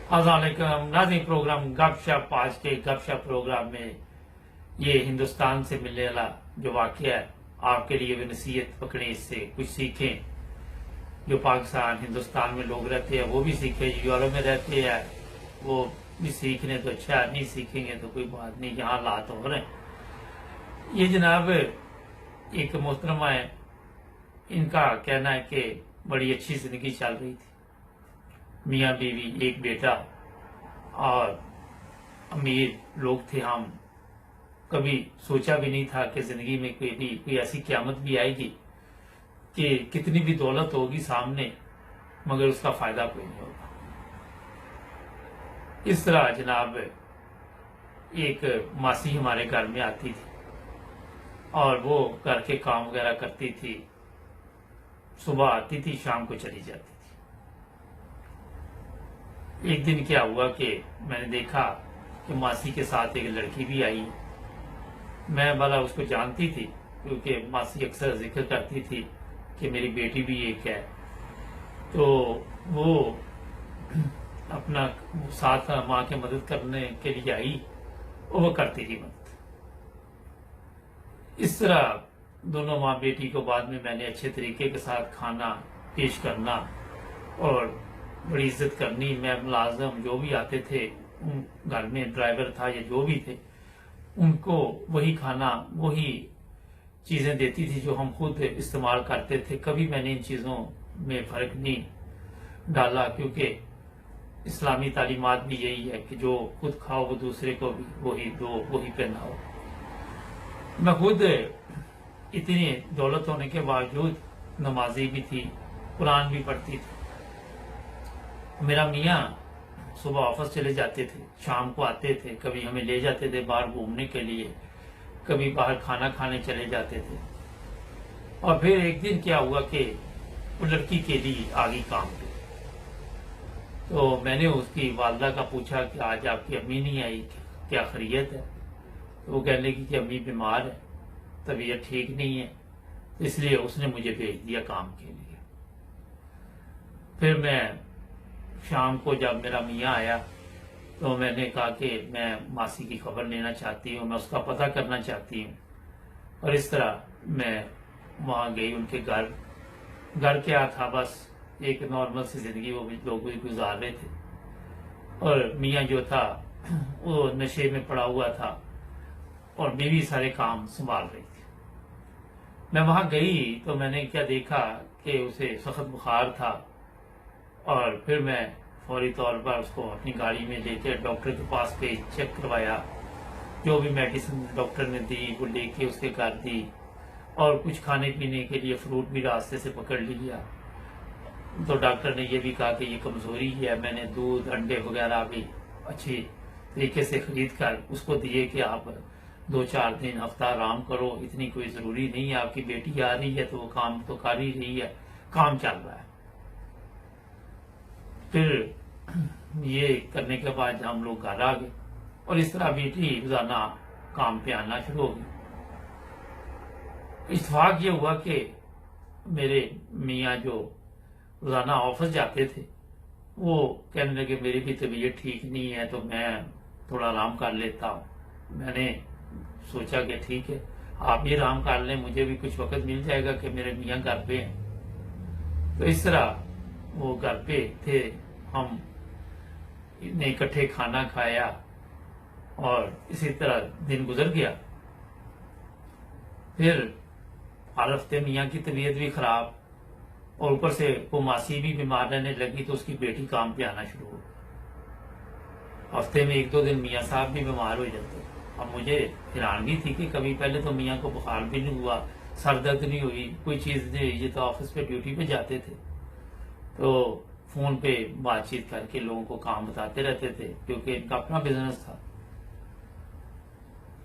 अस्सलामुअलैकुम नाज़रीन, प्रोग्राम गपशप, आज के गपशप प्रोग्राम में ये हिंदुस्तान से मिलने वाला जो वाक़या है, आपके लिए भी नसीहत पकड़े, इससे कुछ सीखें। जो पाकिस्तान हिंदुस्तान में लोग रहते हैं वो भी सीखें, यूरोप में रहते हैं वो भी सीख लें तो अच्छा, नहीं सीखेंगे तो कोई बात नहीं, यहाँ हालात हो रहे हैं। ये जनाब एक मोहतरमा है, इनका कहना है कि बड़ी अच्छी जिंदगी चल रही थी, मियाँ बीवी, एक बेटा और अमीर लोग थे हम। कभी सोचा भी नहीं था कि जिंदगी में कोई ऐसी क़यामत भी आएगी कि कितनी भी दौलत होगी सामने मगर उसका फायदा कोई नहीं होगा। इस तरह जनाब एक मासी हमारे घर में आती थी और वो घर के काम वगैरह करती थी, सुबह आती थी, शाम को चली जाती थी। एक दिन क्या हुआ कि मैंने देखा कि मासी के साथ एक लड़की भी आई। मैं भला उसको जानती थी क्योंकि मासी अक्सर जिक्र करती थी कि मेरी बेटी भी एक है, तो वो अपना साथ माँ के मदद करने के लिए आई और वो करती थी मदद। इस तरह दोनों माँ बेटी को बाद में मैंने अच्छे तरीके के साथ खाना पेश करना और बड़ी इज्जत करनी। मैं मुलाजम जो भी आते थे, उन घर में ड्राइवर था या जो भी थे, उनको वही खाना वही चीज़ें देती थी जो हम खुद इस्तेमाल करते थे। कभी मैंने इन चीज़ों में फ़र्क नहीं डाला क्योंकि इस्लामी तालीमात भी यही है कि जो खुद खाओ वो दूसरे को भी वही दो, वही पहनाओ। मैं खुद इतनी दौलत होने के बावजूद नमाजी भी थी, कुरान भी पढ़ती थी। मेरा मियाँ सुबह ऑफिस चले जाते थे, शाम को आते थे, कभी हमें ले जाते थे बाहर घूमने के लिए, कभी बाहर खाना खाने चले जाते थे। और फिर एक दिन क्या हुआ कि वो लड़की के लिए आ गई काम पे। तो मैंने उसकी वालदा का पूछा कि आज आपकी अम्मी नहीं आई, क्या खैरियत है? तो वो कहने लगी कि अम्मी बीमार है, तबीयत ठीक नहीं है, इसलिए उसने मुझे भेज दिया काम के लिए। फिर मैं शाम को जब मेरा मियाँ आया तो मैंने कहा कि मैं मासी की खबर लेना चाहती हूँ, मैं उसका पता करना चाहती हूँ। और इस तरह मैं वहाँ गई उनके घर। घर क्या था, बस एक नॉर्मल सी जिंदगी वो लोग भी गुजार रहे थे और मियाँ जो था वो नशे में पड़ा हुआ था और बीवी सारे काम संभाल रही थी। मैं वहाँ गई तो मैंने क्या देखा कि उसे सख्त बुखार था और फिर मैं फौरी तौर पर उसको अपनी गाड़ी में लेकर डॉक्टर के पास गई, चेक करवाया, जो भी मेडिसिन डॉक्टर ने दी वो लेके उसके घर दी और कुछ खाने पीने के लिए फ्रूट भी रास्ते से पकड़ लिया। तो डॉक्टर ने ये भी कहा कि ये कमज़ोरी है। मैंने दूध अंडे वगैरह भी अच्छी तरीके से खरीद कर उसको दिए कि आप 2-4 दिन हफ्ता आराम करो, इतनी कोई ज़रूरी नहीं है, आपकी बेटी आ रही है तो वो काम तो कर ही रही है, काम चल रहा है। फिर ये करने के बाद हम लोग घर आ गए और इस तरह बेटी रोजाना काम पे आना शुरू हो गई। इत्तेफाक ये हुआ कि मेरे मियाँ जो रोजाना ऑफिस जाते थे वो कहने लगे मेरी भी तबीयत ठीक नहीं है तो मैं थोड़ा आराम कर लेता हूँ। मैंने सोचा कि ठीक है, आप भी आराम कर लें, मुझे भी कुछ वक्त मिल जाएगा कि मेरे मियाँ घर पे हैं। तो इस तरह वो घर पे थे, हम ने इकट्ठे खाना खाया और इसी तरह दिन गुजर गया। फिर हर हफ्ते मियाँ की तबीयत भी खराब और ऊपर से वो मासी भी बीमार रहने लगी तो उसकी बेटी काम पे आना शुरू हो। हफ्ते में 1-2 दिन मियाँ साहब भी बीमार हो जाते। अब मुझे हैरानगी थी कि कभी पहले तो मियाँ को बुखार भी नहीं हुआ, सर दर्द नहीं हुई, कोई चीज़ नहीं हुई। ये तो ऑफिस पे ड्यूटी पे जाते थे तो फोन पे बातचीत करके लोगों को काम बताते रहते थे क्योंकि इनका अपना बिजनेस था।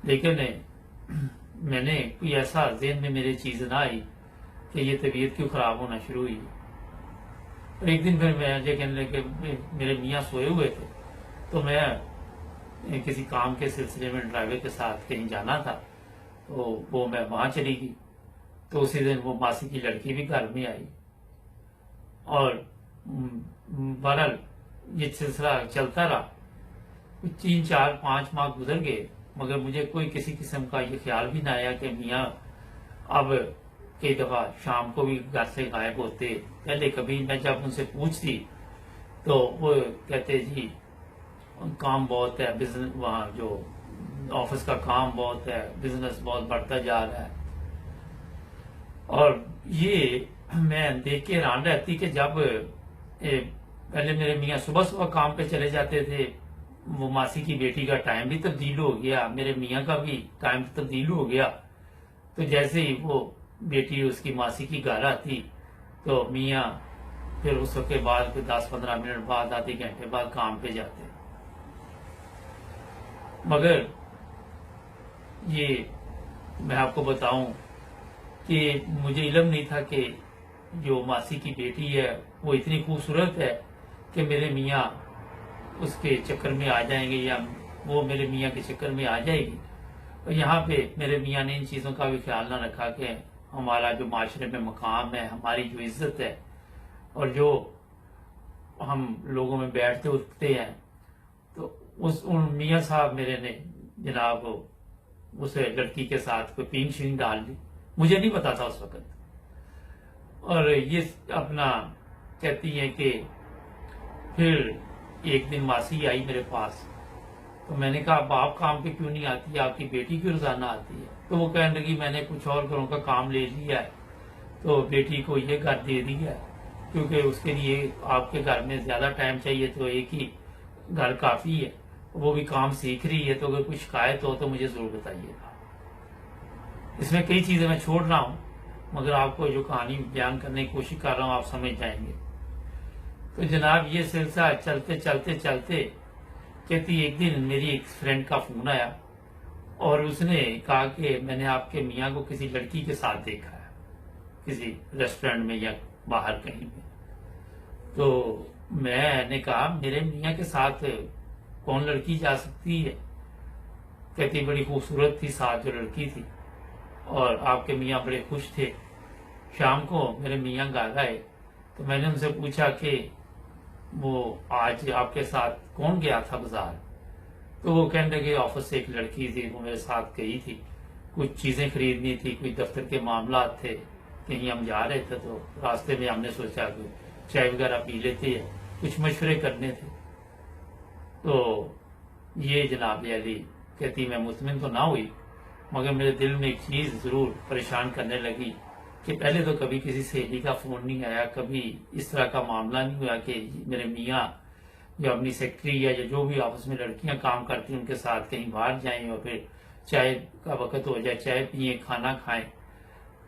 लेकिन मैंने कोई ऐसा ज़हन में मेरे चीज़ ना आई कि ये तबीयत क्यों ख़राब होना शुरू हुई। और एक दिन फिर मुझे कहने लगे, मेरे मियाँ सोए हुए थे तो मैं किसी काम के सिलसिले में ड्राइवर के साथ कहीं जाना था तो वो मैं वहाँ चली गई। तो उसी दिन वो मासी की लड़की भी घर में आई और बहरहाल ये सिलसिला चलता रहा। 3 4 5 माह गुजर गए, मगर मुझे कोई किसी किस्म का ये ख्याल भी ना आया कि मियाँ अब कई दफा शाम को भी घर से गायब होते। पहले कभी मैं जब उनसे पूछती तो वो कहते जी काम बहुत है, बिजनेस वहाँ जो ऑफिस का काम बहुत है, बिजनेस बहुत बढ़ता जा रहा है। और ये मैं देख के हैरान रहती कि जब पहले मेरे मियाँ सुबह सुबह काम पे चले जाते थे, वो मासी की बेटी का टाइम भी तब्दील हो गया, मेरे मियाँ का भी टाइम तब्दील हो गया। तो जैसे ही वो बेटी उसकी मासी की घर आती तो मियाँ फिर उसके बाद 10 15 मिनट बाद, आधे घंटे बाद काम पे जाते। मगर ये मैं आपको बताऊं कि मुझे इल्म नहीं था कि जो मासी की बेटी है वो इतनी खूबसूरत है कि मेरे मियाँ उसके चक्कर में आ जाएंगे या वो मेरे मियाँ के चक्कर में आ जाएगी। और यहाँ पे मेरे मियाँ ने इन चीज़ों का भी ख्याल ना रखा कि हमारा जो माशरे में मकाम है, हमारी जो इज्जत है और जो हम लोगों में बैठते उठते हैं, तो उन मियाँ साहब मेरे ने जनाब उस लड़की के साथ कोई पिंग शिंग डाल ली। मुझे नहीं पता था उस वक्त। और ये अपना कहती है कि फिर एक दिन मासी आई मेरे पास, तो मैंने कहा अब आप काम पे क्यों नहीं आती है, आपकी बेटी क्यों रोजाना आती है? तो वो कहने लगी मैंने कुछ और घरों का काम ले लिया है तो बेटी को ये घर दे दिया है, क्योंकि उसके लिए आपके घर में ज्यादा टाइम चाहिए तो एक ही घर काफी है। वो भी काम सीख रही है, तो अगर कोई शिकायत हो तो मुझे जरूर बताइएगा। इसमें कई चीजें मैं छोड़ रहा हूँ, मगर आपको जो कहानी बयान करने की कोशिश कर रहा हूँ आप समझ जाएंगे। तो जनाब ये सिलसिला चलते चलते चलते कहती एक दिन मेरी एक फ्रेंड का फोन आया और उसने कहा कि मैंने आपके मियाँ को किसी लड़की के साथ देखा है, किसी रेस्टोरेंट में या बाहर कहीं पे। तो मैंने कहा मेरे मियाँ के साथ कौन लड़की जा सकती है? कहती बड़ी खूबसूरत थी साथ जो लड़की थी और आपके मियाँ बड़े खुश थे। शाम को मेरे मियाँ घर आए तो मैंने उनसे पूछा कि वो आज आपके साथ कौन गया था बाजार? तो वो कहने लगे ऑफिस से एक लड़की थी वो मेरे साथ गई थी, कुछ चीजें खरीदनी थी, कुछ दफ्तर के मामला थे, कहीं हम जा रहे थे तो रास्ते में हमने सोचा कि चाय वगैरह पी लेते हैं, कुछ मशवरे करने थे। तो ये जनाब अली कहती मैं मुतमिन तो ना हुई, मगर मेरे दिल में एक चीज जरूर परेशान करने लगी कि पहले तो कभी किसी सहेली का फोन नहीं आया, कभी इस तरह का मामला नहीं हुआ कि मेरे मियाँ जो अपनी सेक्रेटरी या जो भी आपस में लड़कियां काम करती हैं उनके साथ कहीं बाहर जाएं और फिर चाय का वक्त हो जाए, चाय पिए, खाना खाएं।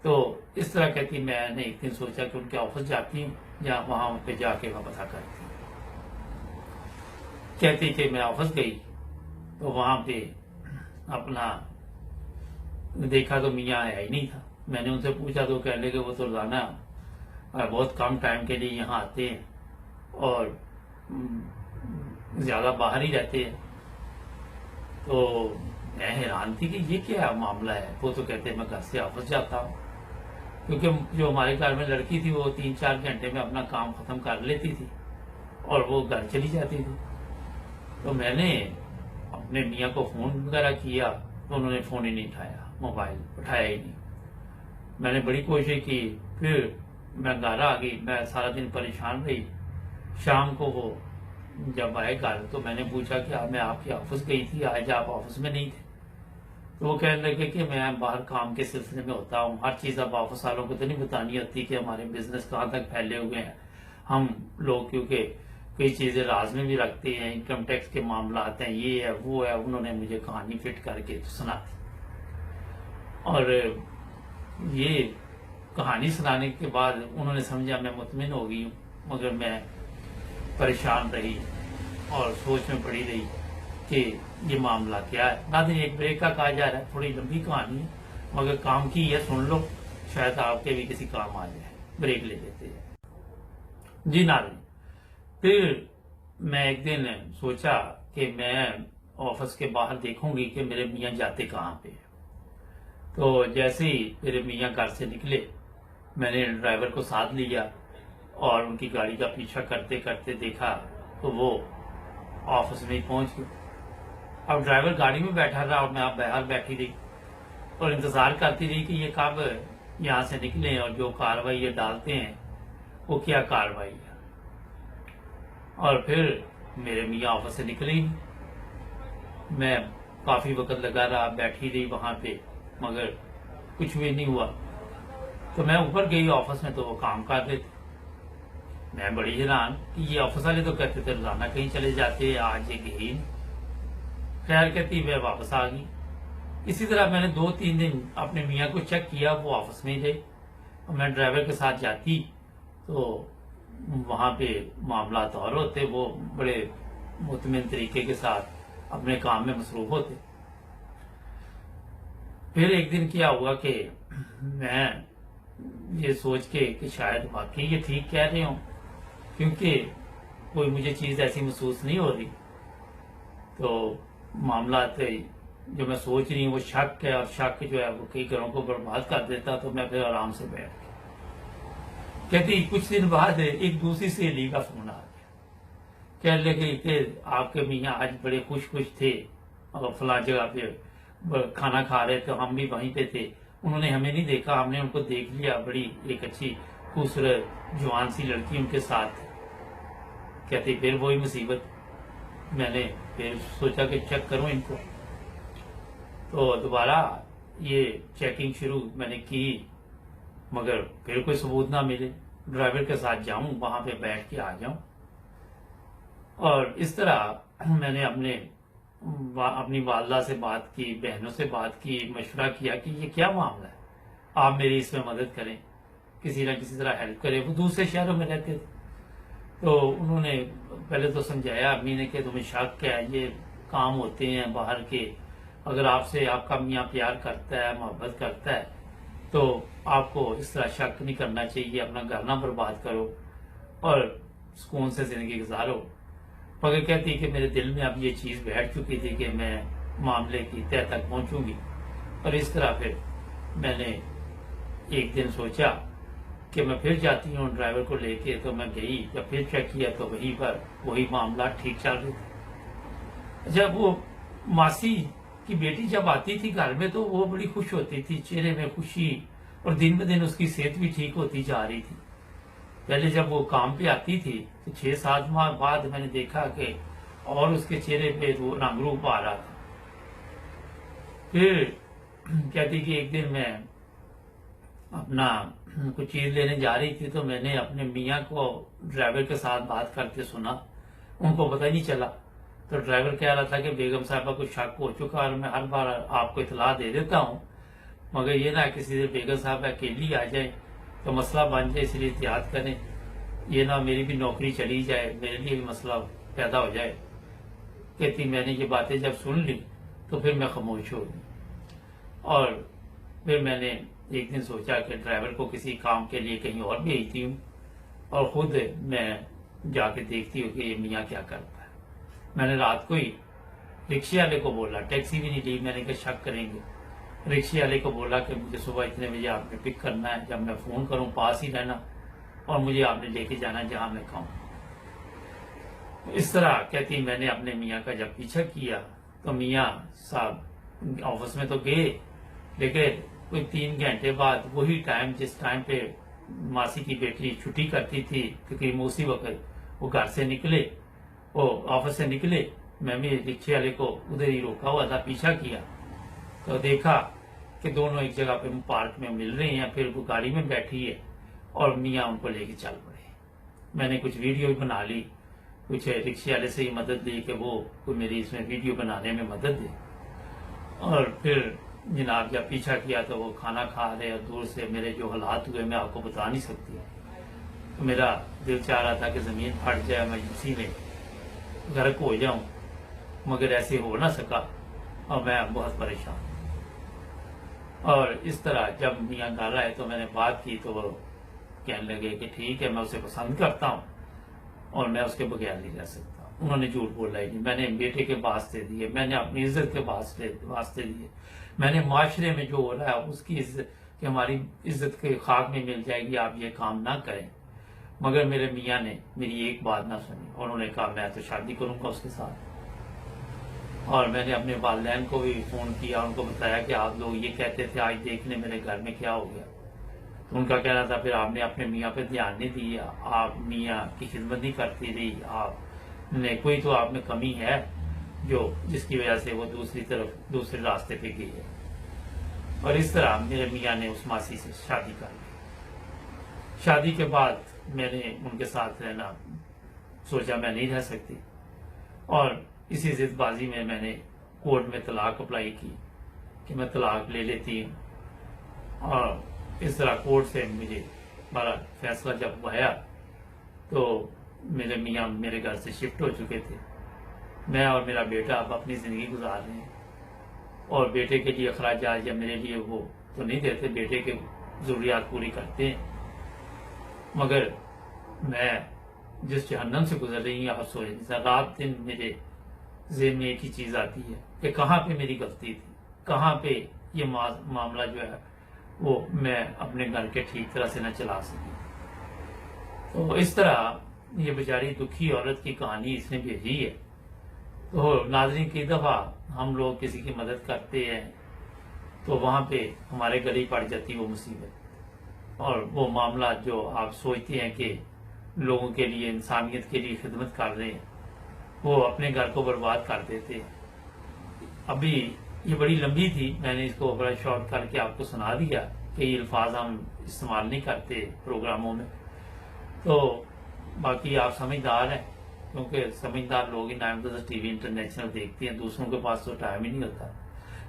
तो इस तरह कहती मैंने एक दिन सोचा कि उनके ऑफिस जाती हूँ या वहां पे जाके मैं पता करती हूँ। कहती कि मैं ऑफिस गई तो वहां पे अपना देखा तो मियाँ आया ही नहीं था। मैंने उनसे पूछा तो कहने लगे वो तो रोजाना बहुत कम टाइम के लिए यहाँ आते हैं और ज्यादा बाहर ही रहते हैं। तो मैं हैरान थी कि ये क्या मामला है। वो तो कहते मैं घर से ऑफिस जाता हूँ, क्योंकि जो हमारे घर में लड़की थी वो 3 4 घंटे में अपना काम खत्म कर लेती थी और वो घर चली जाती थी। तो मैंने अपने मियाँ को फोन वगैरह किया तो उन्होंने फोन ही नहीं उठाया, मोबाइल उठाया ही नहीं। मैंने बड़ी कोशिश की, फिर मैं घर आ गई, मैं सारा दिन परेशान रही। शाम को वो जब आए घर तो मैंने पूछा कि मैं आपके ऑफिस गई थी, आज आप ऑफिस में नहीं थे? तो वो कहने लगे कि मैं बाहर काम के सिलसिले में होता हूँ, हर चीज अब ऑफिस वालों को तो नहीं बतानी होती कि हमारे बिजनेस कहाँ तक फैले हुए हैं। हम लोग क्योंकि कई चीजें राज में भी रखते हैं, इनकम टैक्स के मामला आते हैं, ये है वो है। उन्होंने मुझे कहानी फिट करके सुना दी और ये कहानी सुनाने के बाद उन्होंने समझा मैं मुतमिन हो गई हूँ, मगर मैं परेशान रही और सोच में पड़ी रही कि ये मामला क्या है। नाज़रीन एक ब्रेक का कहा जा रहा है, थोड़ी लंबी कहानी है मगर काम की है, सुन लो, शायद आपके भी किसी काम आ जाए। ब्रेक ले लेते हैं जी नाज़रीन। फिर मैं एक दिन सोचा कि मैं ऑफिस के बाहर देखूंगी कि मेरे मियाँ जाते कहाँ पे। तो जैसे ही मेरे मियाँ घर से निकले मैंने ड्राइवर को साथ लिया और उनकी गाड़ी का पीछा करते करते देखा तो वो ऑफिस में ही पहुंच गया। अब ड्राइवर गाड़ी में बैठा रहा और मैं आप बाहर बैठी रही और इंतजार करती रही कि ये कब यहाँ से निकले और जो कार्रवाई ये डालते हैं वो क्या कार्रवाई है। और फिर मेरे मियाँ ऑफिस से निकले ही नहीं। मैं काफी वक्त लगा रहा, बैठी रही वहां पे, मगर कुछ भी नहीं हुआ। तो मैं ऊपर गई ऑफिस में, तो वो काम कर रहे थे। मैं बड़ी हैरान कि ये ऑफिस वाले तो कहते थे रोजाना कहीं चले जाते, आज ये गई। खैर कहती मैं वापस आ गई। इसी तरह मैंने 2-3 दिन अपने मियाँ को चेक किया, वो ऑफिस में ही रहे। और मैं ड्राइवर के साथ जाती तो वहां पे मामला और होते, वो बड़े मुतमिन तरीके के साथ अपने काम में मसरूफ होते। फिर एक दिन क्या हुआ कि मैं ये सोच के कि शायद वाकई ये ठीक कह रहे हो, क्योंकि कोई मुझे चीज ऐसी महसूस नहीं हो रही। तो मामला जो मैं सोच रही हूँ वो शक है, और शक जो है वो कई घरों को बर्बाद कर देता। तो मैं फिर आराम से बैठ गया। कहती कुछ दिन बाद एक दूसरी सहेली का फोन आ गया, कह लगे कि आपके मियाँ आज बड़े खुश थे और फला जगह पे खाना खा रहे थे, हम भी वहीं पे थे, उन्होंने हमें नहीं देखा, हमने उनको देख लिया, बड़ी एक अच्छी खूबसूरत जवान सी लड़की उनके साथ। कहती फिर वही मुसीबत। मैंने फिर सोचा कि चेक करूं इनको, तो दोबारा ये चेकिंग शुरू मैंने की, मगर फिर कोई सबूत ना मिले। ड्राइवर के साथ जाऊं, वहां पे बैठ के आ जाऊं। और इस तरह मैंने अपनी वालदा से बात की, बहनों से बात की, मशवरा किया कि ये क्या मामला है, आप मेरी इसमें मदद करें, किसी न किसी तरह हेल्प करें। वो दूसरे शहरों में रहते थे, तो उन्होंने पहले तो समझाया अम्मी ने कि तुम्हें शक है, ये काम होते हैं बाहर के, अगर आपसे आपका मियाँ प्यार करता है, मोहब्बत करता है, तो आपको इस तरह शक नहीं करना चाहिए, अपना घर ना बर्बाद करो और सुकून से जिंदगी गुजारो। मगर कहती कि मेरे दिल में अब ये चीज बैठ चुकी थी कि मैं मामले की तह तक पहुंचूंगी। और इस तरह फिर मैंने एक दिन सोचा कि मैं फिर जाती हूँ ड्राइवर को लेके। तो मैं गई, जब फिर चेक किया तो वहीं पर वही मामला ठीक चल रही थी। जब वो मासी की बेटी जब आती थी घर में तो वो बड़ी खुश होती थी, चेहरे में खुशी, और दिन ब दिन उसकी सेहत भी ठीक होती जा रही थी। पहले जब वो काम पे आती थी तो 6-7 माह बाद मैंने देखा कि और उसके चेहरे पे वो रंग रूप आ रहा था। फिर कहती कि एक दिन मैं अपना कुछ चीज लेने जा रही थी तो मैंने अपने मियाँ को ड्राइवर के साथ बात करते सुना, उनको पता ही नहीं चला। तो ड्राइवर कह रहा था कि बेगम साहबा को शक हो चुका और मैं हर बार आपको इतला दे देता हूँ, मगर ये ना किसी से बेगम साहब अकेली आ जाए तो मसला बन जाए, इसलिए एहतियात करें, ये ना मेरी भी नौकरी चली जाए, मेरे लिए भी मसला पैदा हो जाए। कहती मैंने ये बातें जब सुन ली तो फिर मैं खामोश हो गई। और फिर मैंने एक दिन सोचा कि ड्राइवर को किसी काम के लिए कहीं और भेजती हूँ और खुद मैं जाके देखती हूँ कि ये मियाँ क्या करता है। मैंने रात को ही रिक्शे वाले को बोला, टैक्सी भी नहीं ली, मैंने कहा शक करेंगे। रिक्शे वाले को बोला कि मुझे सुबह इतने बजे आपने पिक करना है, जब मैं फोन करूं पास ही रहना और मुझे आपने लेके जाना है जहां मैं कहूं। इस तरह कहती मैंने अपने मियाँ का जब पीछा किया तो मियाँ साहब ऑफिस में तो गए, लेकिन कोई 3 घंटे बाद वही टाइम जिस टाइम पे मासी की बेटी छुट्टी करती थी तकरीबन उसी वक्त वो घर से निकले, वो ऑफिस से निकले। मैं भी रिक्शे वाले को उधर ही रोका हुआ था, पीछा किया तो देखा कि दोनों एक जगह पे पार्क में मिल रहे हैं। फिर वो गाड़ी में बैठी है और मियाँ उनको लेके चल पड़े। मैंने कुछ वीडियो बना ली, कुछ रिक्शे वाले से ही मदद ली कि वो कोई मेरी इसमें वीडियो बनाने में मदद दे। और फिर जनाब जब पीछा किया तो वो खाना खा रहे और दूर से मेरे जो हालात हुए मैं आपको बता नहीं सकती। तो मेरा दिल चाह रहा था कि जमीन फट जाए, मैं उसी में गर्क हो जाऊं, मगर ऐसे हो ना सका और मैं बहुत परेशान। और इस तरह जब मियाँ घर आए तो मैंने बात की तो वो कहने लगे कि ठीक है, मैं उसे पसंद करता हूँ और मैं उसके बगैर नहीं रह सकता। उन्होंने झूठ बोला ही नहीं, मैंने बेटे के वास्ते दिए, मैंने अपनी इज्जत के वास्ते दिए, मैंने माशरे में जो हो रहा है उसकी इज्जत कि हमारी इज्जत के खाक में मिल जाएगी, आप ये काम ना करें। मगर मेरे मियाँ ने मेरी एक बात ना सुनी। उन्होंने कहा मैं तो शादी करूंगा उसके साथ। और मैंने अपने वालिदैन को भी फ़ोन किया, उनको बताया कि आप लोग ये कहते थे, आज देखने मेरे घर में क्या हो गया। तो उनका कहना था फिर आपने अपने मियाँ पे ध्यान नहीं दिया, आप मियाँ की खिदमत नहीं करती रही, आपने कोई तो आप में कमी है जो जिसकी वजह से वो दूसरे रास्ते पे गई है। और इस तरह मेरे मियाँ ने उस मासी से शादी कर ली। शादी के बाद मैंने उनके साथ रहना सोचा, मैं नहीं रह सकती, और इसी जिदबाजी में मैंने कोर्ट में तलाक अप्लाई की कि मैं तलाक ले लेती हूँ। और इस तरह कोर्ट से मुझे हमारा फैसला जब आया तो मेरे मियाँ मेरे घर से शिफ्ट हो चुके थे। मैं और मेरा बेटा अब अपनी ज़िंदगी गुजार रहे हैं, और बेटे के लिए अखराजात या मेरे लिए वो तो नहीं देते, बेटे के ज़रूरियात पूरी करते हैं। मगर मैं जिस जहन्नम से गुजर रही हूँ, आप सोच नहीं सकते। रात दिन मेरे ज़हन में एक ही चीज़ आती है कि कहाँ पे मेरी गलती थी, कहाँ पे ये मामला जो है वो मैं अपने घर के ठीक तरह से न चला सकी। तो इस तरह ये बेचारी दुखी औरत की कहानी इसने भेजी है। तो नाज़रीन, कई दफ़ा हम लोग किसी की मदद करते हैं तो वहाँ पे हमारे गले पड़ जाती है वो मुसीबत, और वो मामला जो आप सोचते हैं कि लोगों के लिए, इंसानियत के लिए खिदमत कर रहे हैं, वो अपने घर को बर्बाद कर देते हैं। अभी ये बड़ी लंबी थी, मैंने इसको बड़ा शॉर्ट करके आपको सुना दिया कि ये अल्फाज हम इस्तेमाल नहीं करते प्रोग्रामों में। तो बाकी आप समझदार हैं, क्योंकि समझदार लोग ही नाम टीवी इंटरनेशनल देखते हैं, दूसरों के पास तो टाइम ही नहीं होता।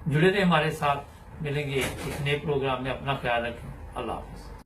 जुड़े रहे हमारे साथ, मिलेंगे एक नए प्रोग्राम में। अपना ख्याल रखें। अल्लाह हाफ़िज़।